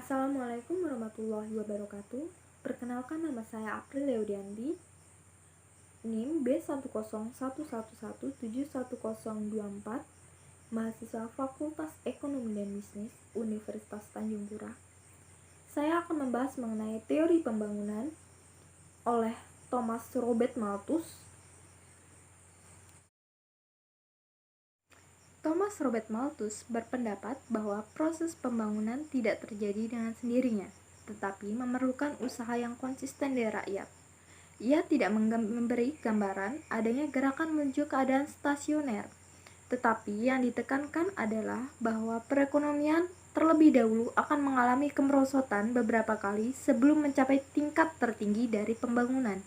Assalamualaikum warahmatullahi wabarakatuh. Perkenalkan, nama saya April Leodianti, NIM B10111711024, mahasiswa Fakultas Ekonomi dan Bisnis Universitas Tanjung Pura. Saya akan membahas mengenai teori pembangunan oleh Thomas Robert Malthus. Thomas Robert Malthus berpendapat bahwa proses pembangunan tidak terjadi dengan sendirinya, tetapi memerlukan usaha yang konsisten dari rakyat. Ia tidak memberi gambaran adanya gerakan menuju keadaan stasioner, tetapi yang ditekankan adalah bahwa perekonomian terlebih dahulu akan mengalami kemerosotan beberapa kali sebelum mencapai tingkat tertinggi dari pembangunan.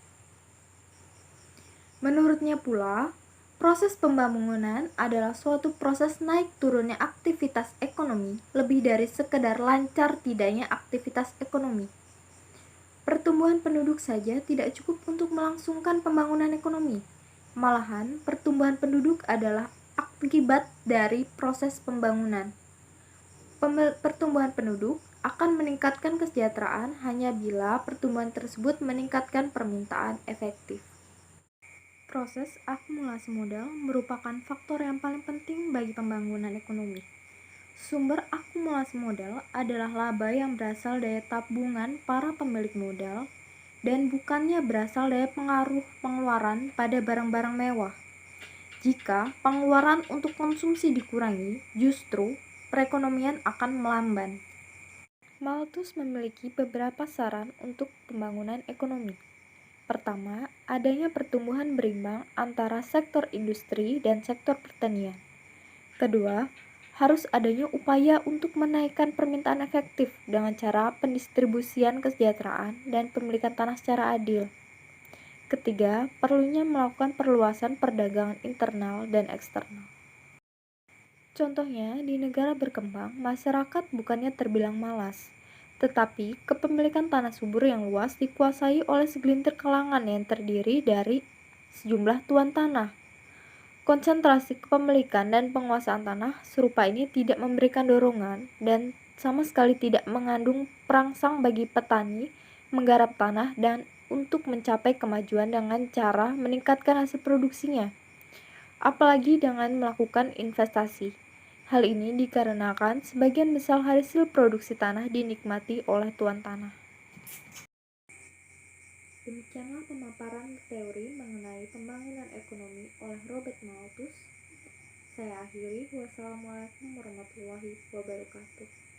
Menurutnya pula, proses pembangunan adalah suatu proses naik turunnya aktivitas ekonomi lebih dari sekedar lancar tidaknya aktivitas ekonomi. Pertumbuhan penduduk saja tidak cukup untuk melangsungkan pembangunan ekonomi. Malahan, pertumbuhan penduduk adalah akibat dari proses pembangunan. Pertumbuhan penduduk akan meningkatkan kesejahteraan hanya bila pertumbuhan tersebut meningkatkan permintaan efektif. Proses akumulasi modal merupakan faktor yang paling penting bagi pembangunan ekonomi. Sumber akumulasi modal adalah laba yang berasal dari tabungan para pemilik modal dan bukannya berasal dari pengaruh pengeluaran pada barang-barang mewah. Jika pengeluaran untuk konsumsi dikurangi, justru perekonomian akan melamban. Malthus memiliki beberapa saran untuk pembangunan ekonomi. Pertama, adanya pertumbuhan berimbang antara sektor industri dan sektor pertanian. Kedua, harus adanya upaya untuk menaikkan permintaan efektif dengan cara pendistribusian kesejahteraan dan pemilikan tanah secara adil. Ketiga, perlunya melakukan perluasan perdagangan internal dan eksternal. Contohnya, di negara berkembang, masyarakat bukannya terbilang malas, tetapi kepemilikan tanah subur yang luas dikuasai oleh segelintir kalangan yang terdiri dari sejumlah tuan tanah. Konsentrasi kepemilikan dan penguasaan tanah serupa ini tidak memberikan dorongan dan sama sekali tidak mengandung perangsang bagi petani menggarap tanah dan untuk mencapai kemajuan dengan cara meningkatkan hasil produksinya, apalagi dengan melakukan investasi. Hal ini dikarenakan sebagian besar hasil produksi tanah dinikmati oleh tuan tanah. Demikianlah pemaparan teori mengenai pembangunan ekonomi oleh Robert Malthus. Saya akhiri. Wassalamualaikum warahmatullahi wabarakatuh.